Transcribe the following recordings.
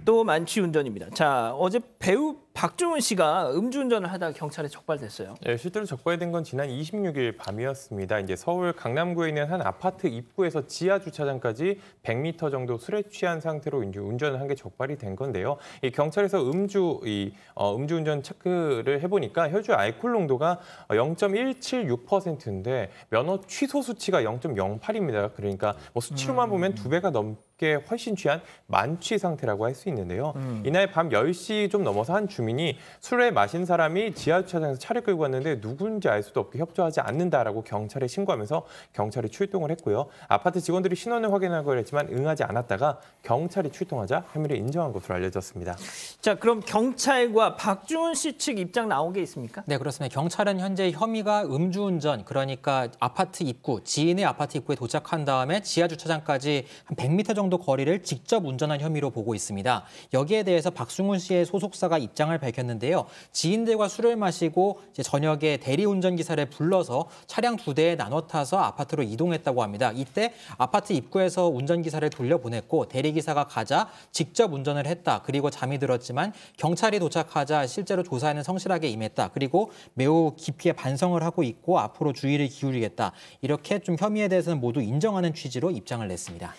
또 만취운전입니다. 자, 어제 배우 박중훈 씨가 음주운전을 하다가 경찰에 적발됐어요. 네, 실제로 적발된 건 지난 26일 밤이었습니다. 이제 서울 강남구에 있는 한 아파트 입구에서 지하 주차장까지 100m 정도 술에 취한 상태로 이제 운전을 한 게 적발이 된 건데요. 이 경찰에서 음주운전 체크를 해보니까 혈중 알코올 농도가 0.176%인데 면허 취소 수치가 0.08입니다. 그러니까 뭐 수치로만 보면 2배가 넘게 훨씬 취한 만취 상태라고 할 수 있는데요. 이날 밤 10시 좀 넘어서 한 주민이 술을 마신 사람이 지하 주차장에서 차를 끌고 왔는데 누군지 알 수도 없게 협조하지 않는다라고 경찰에 신고하면서 경찰이 출동을 했고요. 아파트 직원들이 신원을 확인하고 했지만 응하지 않았다가 경찰이 출동하자 혐의를 인정한 것으로 알려졌습니다. 자, 그럼 경찰과 박중훈 씨 측 입장 나온 게 있습니까? 네, 그렇습니다. 경찰은 현재 혐의가 음주운전, 그러니까 아파트 입구, 지인의 아파트 입구에 도착한 다음에 지하 주차장까지 한 100m 정도 거리를 직접 운전한 혐의로 보고 있습니다. 여기에 대해서 박중훈 씨의 소속사가 입장을 밝혔는데요. 지인들과 술을 마시고 이제 저녁에 대리운전기사를 불러서 차량 2대에 나눠 타서 아파트로 이동했다고 합니다. 이때 아파트 입구에서 운전기사를 돌려보냈고 대리기사가 가자 직접 운전을 했다. 그리고 잠이 들었지만 경찰이 도착하자 실제로 조사에는 성실하게 임했다. 그리고 매우 깊이 반성을 하고 있고 앞으로 주의를 기울이겠다. 이렇게 좀 혐의에 대해서는 모두 인정하는 취지로 입장을 냈습니다.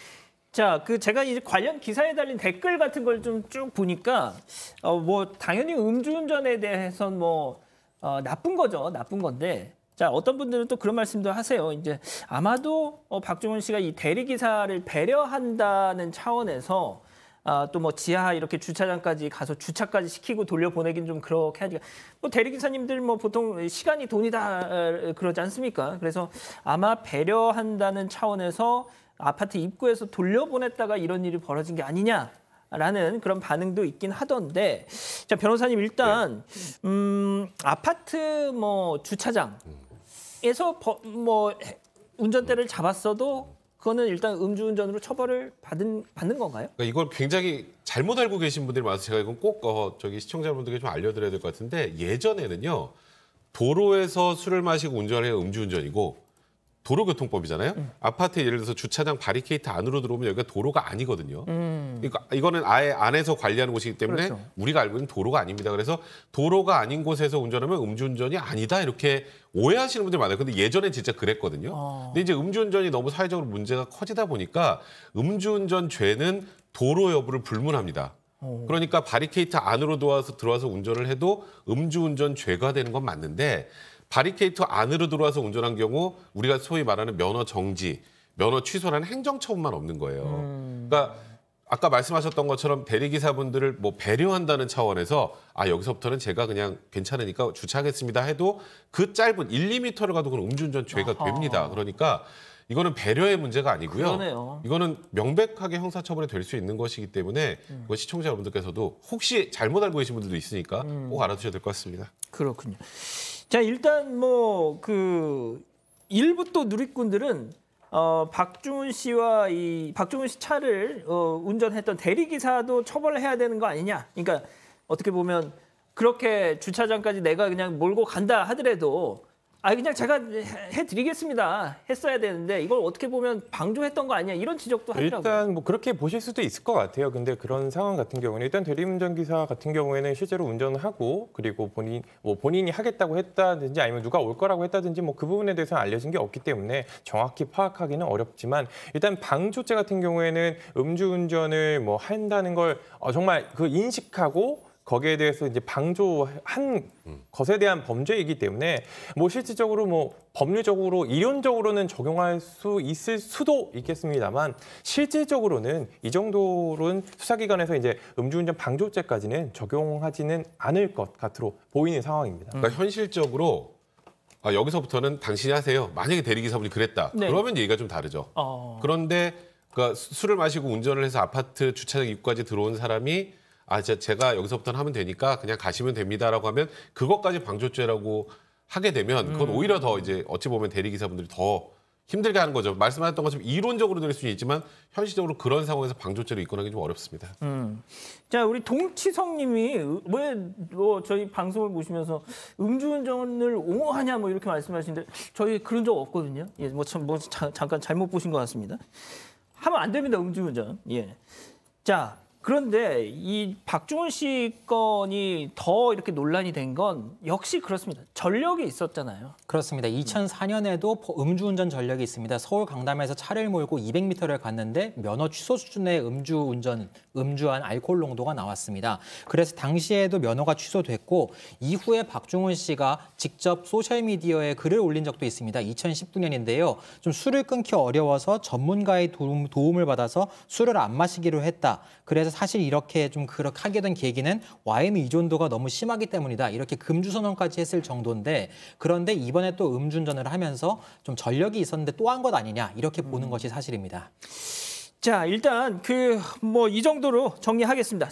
자, 제가 이제 관련 기사에 달린 댓글 같은 걸 좀 쭉 보니까 뭐 당연히 음주운전에 대해서는 뭐 나쁜 거죠, 나쁜 건데. 자, 어떤 분들은 또 그런 말씀도 하세요. 이제 아마도 박중훈 씨가 이 대리기사를 배려한다는 차원에서 또 뭐 지하 이렇게 주차장까지 가서 주차까지 시키고 돌려보내긴 좀 그렇게 하니까 뭐 대리기사님들 뭐 보통 시간이 돈이다 그러지 않습니까? 그래서 아마 배려한다는 차원에서 아파트 입구에서 돌려보냈다가 이런 일이 벌어진 게 아니냐라는 그런 반응도 있긴 하던데, 자, 변호사님 일단 아파트 뭐 주차장에서 뭐 운전대를 잡았어도 그거는 일단 음주운전으로 처벌을 받는 건가요? 그러니까 이걸 굉장히 잘못 알고 계신 분들이 많아서 제가 이건 꼭 저기 시청자분들께 좀 알려드려야 될 것 같은데, 예전에는요 도로에서 술을 마시고 운전을 해야 음주운전이고 도로교통법이잖아요. 아파트 예를 들어서 주차장 바리케이트 안으로 들어오면 여기가 도로가 아니거든요. 그러니까 이거는 아예 안에서 관리하는 곳이기 때문에 그렇죠. 우리가 알고 있는 도로가 아닙니다. 그래서 도로가 아닌 곳에서 운전하면 음주운전이 아니다 이렇게 오해하시는 분들이 많아요. 근데 예전에 진짜 그랬거든요. 근데 이제 음주운전이 너무 사회적으로 문제가 커지다 보니까 음주운전 죄는 도로 여부를 불문합니다. 그러니까 바리케이트 안으로 들어와서 운전을 해도 음주운전 죄가 되는 건 맞는데, 바리케이트 안으로 들어와서 운전한 경우 우리가 소위 말하는 면허 정지, 면허 취소라는 행정처분만 없는 거예요. 그러니까 아까 말씀하셨던 것처럼 대리기사분들을 뭐 배려한다는 차원에서 여기서부터는 제가 그냥 괜찮으니까 주차하겠습니다 해도 그 짧은 1, 2m를 가도 그건 음주운전 죄가 됩니다. 그러니까 이거는 배려의 문제가 아니고요. 그러네요. 이거는 명백하게 형사처벌이 될 수 있는 것이기 때문에 시청자 여러분들께서도 혹시 잘못 알고 계신 분들도 있으니까 꼭 알아두셔야 될 것 같습니다. 그렇군요. 자, 일단 뭐 일부 또 누리꾼들은 박중훈 씨와 박중훈 씨 차를 운전했던 대리기사도 처벌을 해야 되는 거 아니냐. 그러니까 어떻게 보면 그렇게 주차장까지 내가 그냥 몰고 간다 하더라도 그냥 제가 해드리겠습니다. 했어야 되는데 이걸 어떻게 보면 방조했던 거 아니냐 이런 지적도 하더라고요. 일단 뭐 그렇게 보실 수도 있을 것 같아요. 근데 그런 상황 같은 경우는 일단 대리운전기사 같은 경우에는 실제로 운전을 하고 그리고 본인이 하겠다고 했다든지 아니면 누가 올 거라고 했다든지 뭐 그 부분에 대해서는 알려진 게 없기 때문에 정확히 파악하기는 어렵지만, 일단 방조죄 같은 경우에는 음주운전을 뭐 한다는 걸 정말 인식하고 거기에 대해서 이제 방조한 것에 대한 범죄이기 때문에 뭐 실질적으로 뭐 법률적으로 이론적으로는 적용할 수 있을 수도 있겠습니다만, 실질적으로는 이 정도로는 수사기관에서 이제 음주운전 방조죄까지는 적용하지는 않을 것 같으로 보이는 상황입니다. 그러니까 현실적으로 여기서부터는 당신이 하세요. 만약에 대리기사분이 그랬다. 네. 그러면 얘기가 좀 다르죠. 그런데 그러니까 술을 마시고 운전을 해서 아파트 주차장 입구까지 들어온 사람이 제가 여기서부터는 하면 되니까 그냥 가시면 됩니다라고 하면 그것까지 방조죄라고 하게 되면 그건 오히려 더 이제 어찌 보면 대리기사분들이 더 힘들게 하는 거죠. 말씀하셨던 것처럼 이론적으로 될 수는 있지만 현실적으로 그런 상황에서 방조죄로 입건하기 좀 어렵습니다. 자, 우리 동치성 님이 왜 저희 방송을 보시면서 음주운전을 옹호하냐 뭐 이렇게 말씀하시는데 저희 그런 적 없거든요. 예, 잠깐 잘못 보신 것 같습니다. 하면 안 됩니다, 음주운전. 예. 자, 그런데 이 박중훈 씨 건이 더 이렇게 논란이 된 건 역시 그렇습니다. 전력이 있었잖아요. 그렇습니다. 2004년에도 음주운전 전력이 있습니다. 서울 강남에서 차를 몰고 200m를 갔는데 면허 취소 수준의 음주한 알코올 농도가 나왔습니다. 그래서 당시에도 면허가 취소됐고 이후에 박중훈 씨가 직접 소셜미디어에 글을 올린 적도 있습니다. 2019년인데요. 좀 술을 끊기 어려워서 전문가의 도움을 받아서 술을 안 마시기로 했다. 그래서 사실 이렇게 좀 그렇게 하게 된 계기는 와인 의존도가 너무 심하기 때문이다. 이렇게 금주 선언까지 했을 정도인데 그런데 이번에 또 음주운전을 하면서 좀 전력이 있었는데 또 한 것 아니냐 이렇게 보는 것이 사실입니다. 자, 일단 이 정도로 정리하겠습니다.